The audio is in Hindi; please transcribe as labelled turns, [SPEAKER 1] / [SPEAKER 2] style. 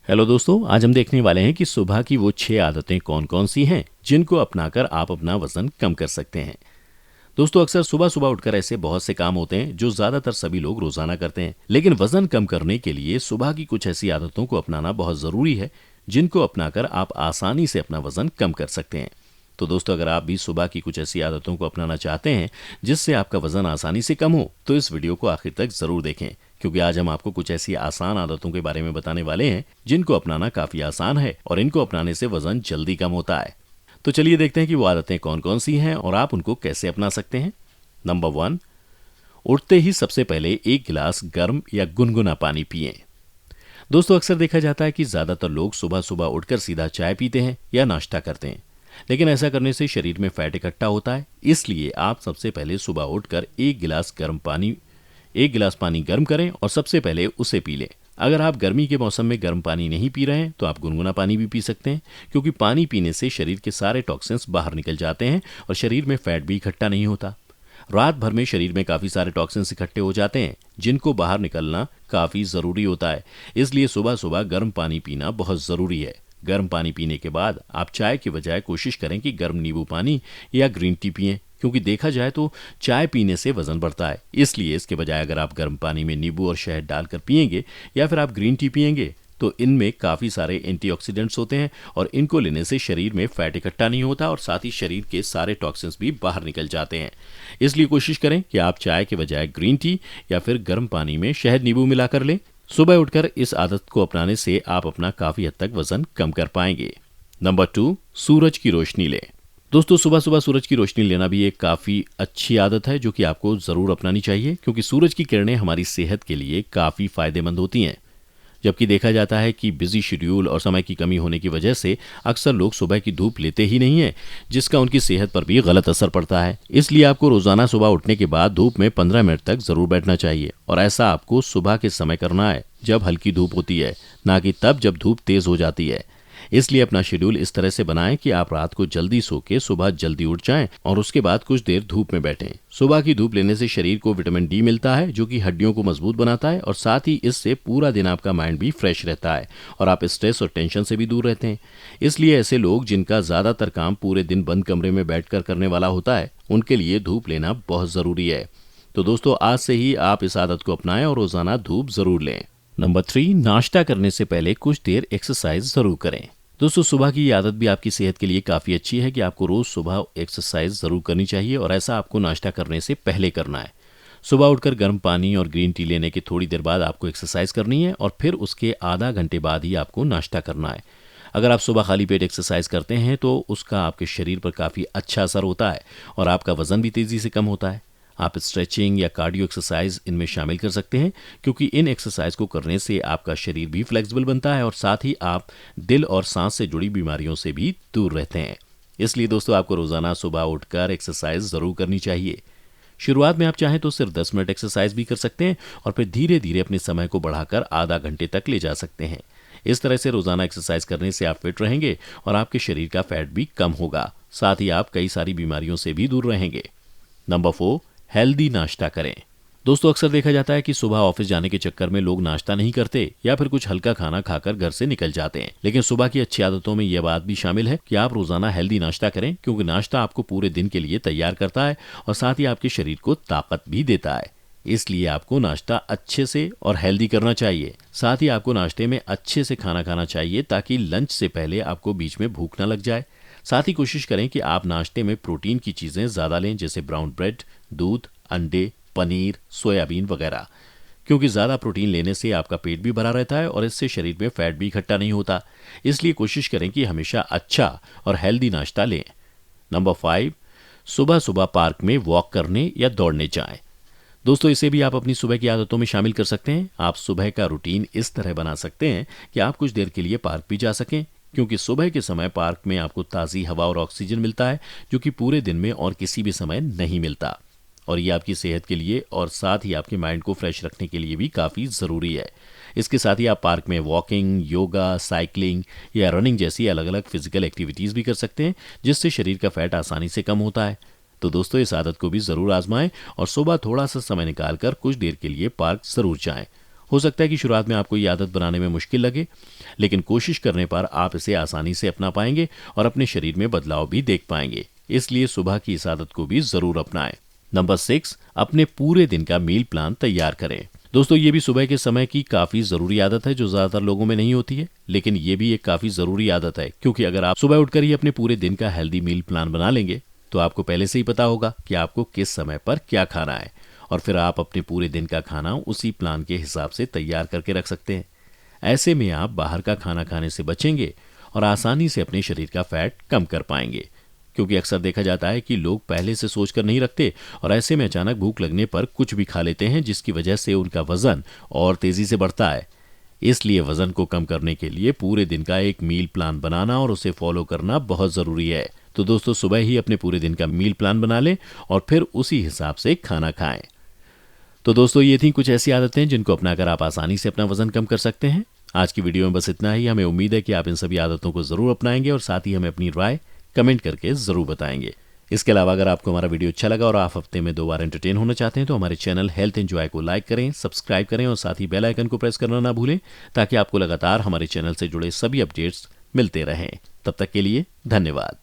[SPEAKER 1] हेलो दोस्तों, आज हम देखने वाले हैं कि सुबह की वो 6 आदतें कौन कौन सी हैं जिनको अपनाकर आप अपना वजन कम कर सकते हैं। दोस्तों, अक्सर सुबह सुबह उठकर ऐसे बहुत से काम होते हैं जो ज्यादातर सभी लोग रोजाना करते हैं, लेकिन वजन कम करने के लिए सुबह की कुछ ऐसी आदतों को अपनाना बहुत जरूरी है जिनको अपनाकर आप आसानी से अपना वजन कम कर सकते हैं। तो दोस्तों, अगर आप भी सुबह की कुछ ऐसी आदतों को अपनाना चाहते हैं जिससे आपका वजन आसानी से कम हो, तो इस वीडियो को आखिर तक जरूर देखें, क्योंकि आज हम आपको कुछ ऐसी आसान आदतों के बारे में बताने वाले हैं जिनको अपनाना काफी आसान है और इनको अपनाने से वजन जल्दी कम होता है। तो चलिए देखते हैं कि वो आदतें कौन कौन सी हैं और आप उनको कैसे अपना सकते हैं। नंबर 1, उठते ही सबसे पहले 1 गिलास गर्म या गुनगुना पानी पिएं। दोस्तों, अक्सर देखा जाता है कि ज्यादातर लोग सुबह सुबह उठकर सीधा चाय पीते हैं या नाश्ता करते हैं, लेकिन ऐसा करने से शरीर में फैट इकट्ठा होता है। इसलिए आप सबसे पहले सुबह उठकर 1 गिलास पानी गर्म करें और सबसे पहले उसे पी लें। अगर आप गर्मी के मौसम में गर्म पानी नहीं पी रहे हैं तो आप गुनगुना पानी भी पी सकते हैं, क्योंकि पानी पीने से शरीर के सारे टॉक्सिन्स बाहर निकल जाते हैं और शरीर में फैट भी इकट्ठा नहीं होता। रात भर में शरीर में काफी सारे टॉक्सिन्स इकट्ठे हो जाते हैं जिनको बाहर निकलना काफी जरूरी होता है। इसलिए सुबह सुबह गर्म पानी पीना बहुत जरूरी है। गर्म पानी पीने के बाद आप चाय के बजाय कोशिश करें कि गर्म नींबू पानी या ग्रीन टी पिएं, क्योंकि देखा जाए तो चाय पीने से वजन बढ़ता है। इसलिए इसके बजाय अगर आप गर्म पानी में नींबू और शहद डालकर पिएंगे या फिर आप ग्रीन टी पिएंगे तो इनमें काफी सारे एंटीऑक्सीडेंट्स होते हैं और इनको लेने से शरीर में फैट इकट्ठा नहीं होता और साथ ही शरीर के सारे टॉक्सिन्स भी बाहर निकल जाते हैं। इसलिए कोशिश करें कि आप चाय के बजाय ग्रीन टी या फिर गर्म पानी में शहद नींबू मिलाकर लें। सुबह उठकर इस आदत को अपनाने से आप अपना काफी हद तक वजन कम कर पाएंगे। नंबर 2, सूरज की रोशनी लें। दोस्तों, सुबह सुबह सूरज की रोशनी लेना भी एक काफी अच्छी आदत है जो कि आपको जरूर अपनानी चाहिए, क्योंकि सूरज की किरणें हमारी सेहत के लिए काफी फायदेमंद होती हैं। जबकि देखा जाता है कि बिजी शेड्यूल और समय की कमी होने की वजह से अक्सर लोग सुबह की धूप लेते ही नहीं है, जिसका उनकी सेहत पर भी गलत असर पड़ता है। इसलिए आपको रोजाना सुबह उठने के बाद धूप में 15 मिनट तक जरूर बैठना चाहिए, और ऐसा आपको सुबह के समय करना है जब हल्की धूप होती है, ना कि तब जब धूप तेज हो जाती है। इसलिए अपना शेड्यूल इस तरह से बनाएं कि आप रात को जल्दी सो के सुबह जल्दी उठ जाएं और उसके बाद कुछ देर धूप में बैठें। सुबह की धूप लेने से शरीर को विटामिन डी मिलता है, जो कि हड्डियों को मजबूत बनाता है, और साथ ही इससे पूरा दिन आपका माइंड भी फ्रेश रहता है और आप स्ट्रेस और टेंशन से भी दूर रहते हैं। इसलिए ऐसे लोग जिनका ज्यादातर काम पूरे दिन बंद कमरे में बैठकर करने वाला होता है, उनके लिए धूप लेना बहुत जरूरी है। तो दोस्तों, आज से ही आप इस आदत को अपनाएं और रोजाना धूप जरूर लें। नंबर 3, नाश्ता करने से पहले कुछ देर एक्सरसाइज जरूर करें। दोस्तों, सुबह की ये आदत भी आपकी सेहत के लिए काफ़ी अच्छी है कि आपको रोज़ सुबह एक्सरसाइज ज़रूर करनी चाहिए, और ऐसा आपको नाश्ता करने से पहले करना है। सुबह उठकर गर्म पानी और ग्रीन टी लेने के थोड़ी देर बाद आपको एक्सरसाइज करनी है और फिर उसके आधा घंटे बाद ही आपको नाश्ता करना है। अगर आप सुबह खाली पेट एक्सरसाइज करते हैं तो उसका आपके शरीर पर काफ़ी अच्छा असर होता है और आपका वजन भी तेज़ी से कम होता है। आप स्ट्रेचिंग या कार्डियो एक्सरसाइज इनमें शामिल कर सकते हैं, क्योंकि इन एक्सरसाइज को करने से आपका शरीर भी फ्लेक्सिबल बनता है और साथ ही आप दिल और सांस से जुड़ी बीमारियों से भी दूर रहते हैं। इसलिए दोस्तों, आपको रोजाना सुबह उठकर एक्सरसाइज जरूर करनी चाहिए। शुरुआत में आप चाहें तो सिर्फ 10 मिनट एक्सरसाइज भी कर सकते हैं और फिर धीरे धीरे अपने समय को बढ़ाकर आधा घंटे तक ले जा सकते हैं। इस तरह से रोजाना एक्सरसाइज करने से आप फिट रहेंगे और आपके शरीर का फैट भी कम होगा, साथ ही आप कई सारी बीमारियों से भी दूर रहेंगे। नंबर 4, हेल्दी नाश्ता करें। दोस्तों, अक्सर देखा जाता है कि सुबह ऑफिस जाने के चक्कर में लोग नाश्ता नहीं करते या फिर कुछ हल्का खाना खाकर घर से निकल जाते हैं, लेकिन सुबह की अच्छी आदतों में यह बात भी शामिल है कि आप रोजाना हेल्दी नाश्ता करें, क्योंकि नाश्ता आपको पूरे दिन के लिए तैयार करता है और साथ ही आपके शरीर को ताकत भी देता है। इसलिए आपको नाश्ता अच्छे से और हेल्दी करना चाहिए। साथ ही आपको नाश्ते में अच्छे से खाना खाना चाहिए ताकि लंच से पहले आपको बीच में भूख न लग जाए। साथ ही कोशिश करें कि आप नाश्ते में प्रोटीन की चीजें ज्यादा लें, जैसे ब्राउन ब्रेड, दूध, अंडे, पनीर, सोयाबीन वगैरह, क्योंकि ज्यादा प्रोटीन लेने से आपका पेट भी भरा रहता है और इससे शरीर में फैट भी इकट्ठा नहीं होता। इसलिए कोशिश करें कि हमेशा अच्छा और हेल्दी नाश्ता लें। नंबर 5, सुबह सुबह पार्क में वॉक करने या दौड़ने जाएं। दोस्तों, इसे भी आप अपनी सुबह की आदतों में शामिल कर सकते हैं। आप सुबह का रूटीन इस तरह बना सकते हैं कि आप कुछ देर के लिए पार्क भी जा सकें, क्योंकि सुबह के समय पार्क में आपको ताज़ी हवा और ऑक्सीजन मिलता है, जो कि पूरे दिन में और किसी भी समय नहीं मिलता, और ये आपकी सेहत के लिए और साथ ही आपके माइंड को फ्रेश रखने के लिए भी काफ़ी ज़रूरी है। इसके साथ ही आप पार्क में वॉकिंग, योगा, साइकिलिंग या रनिंग जैसी अलग अलग फिजिकल एक्टिविटीज़ भी कर सकते हैं, जिससे शरीर का फैट आसानी से कम होता है। तो दोस्तों, इस आदत को भी ज़रूर आजमाएं और सुबह थोड़ा सा समय निकालकर कुछ देर के लिए पार्क ज़रूर जाएं। हो सकता है कि शुरुआत में आपको ये आदत बनाने में मुश्किल लगे, लेकिन कोशिश करने पर आप इसे आसानी से अपना पाएंगे और अपने शरीर में बदलाव भी देख पाएंगे। इसलिए सुबह की इस आदत को भी जरूर अपनाएं। नंबर 6, अपने पूरे दिन का मील प्लान तैयार करें। दोस्तों, ये भी सुबह के समय की काफी जरूरी आदत है जो ज्यादातर लोगों में नहीं होती है, लेकिन ये भी एक काफी जरूरी आदत है, क्योंकि अगर आप सुबह उठकर ही अपने पूरे दिन का हेल्दी मील प्लान बना लेंगे तो आपको पहले से ही पता होगा कि आपको किस समय पर क्या खाना है, और फिर आप अपने पूरे दिन का खाना उसी प्लान के हिसाब से तैयार करके रख सकते हैं। ऐसे में आप बाहर का खाना खाने से बचेंगे और आसानी से अपने शरीर का फैट कम कर पाएंगे, क्योंकि अक्सर देखा जाता है कि लोग पहले से सोचकर नहीं रखते और ऐसे में अचानक भूख लगने पर कुछ भी खा लेते हैं, जिसकी वजह से उनका वजन और तेजी से बढ़ता है। इसलिए वजन को कम करने के लिए पूरे दिन का एक मील प्लान बनाना और उसे फॉलो करना बहुत जरूरी है। तो दोस्तों, सुबह ही अपने पूरे दिन का मील प्लान बना लें और फिर उसी हिसाब से खाना खाएं। तो दोस्तों, ये थी कुछ ऐसी आदतें जिनको अपनाकर आप आसानी से अपना वजन कम कर सकते हैं। आज की वीडियो में बस इतना ही। हमें उम्मीद है कि आप इन सभी आदतों को जरूर अपनाएंगे और साथ ही हमें अपनी राय कमेंट करके जरूर बताएंगे। इसके अलावा अगर आपको हमारा वीडियो अच्छा लगा और आप हफ्ते में 2 बार एंटरटेन होना चाहते हैं तो हमारे चैनल हेल्थ एंजॉय को लाइक करें, सब्सक्राइब करें और साथ ही बेल आइकन को प्रेस करना ना भूलें, ताकि आपको लगातार हमारे चैनल से जुड़े सभी अपडेट्स मिलते रहें। तब तक के लिए धन्यवाद।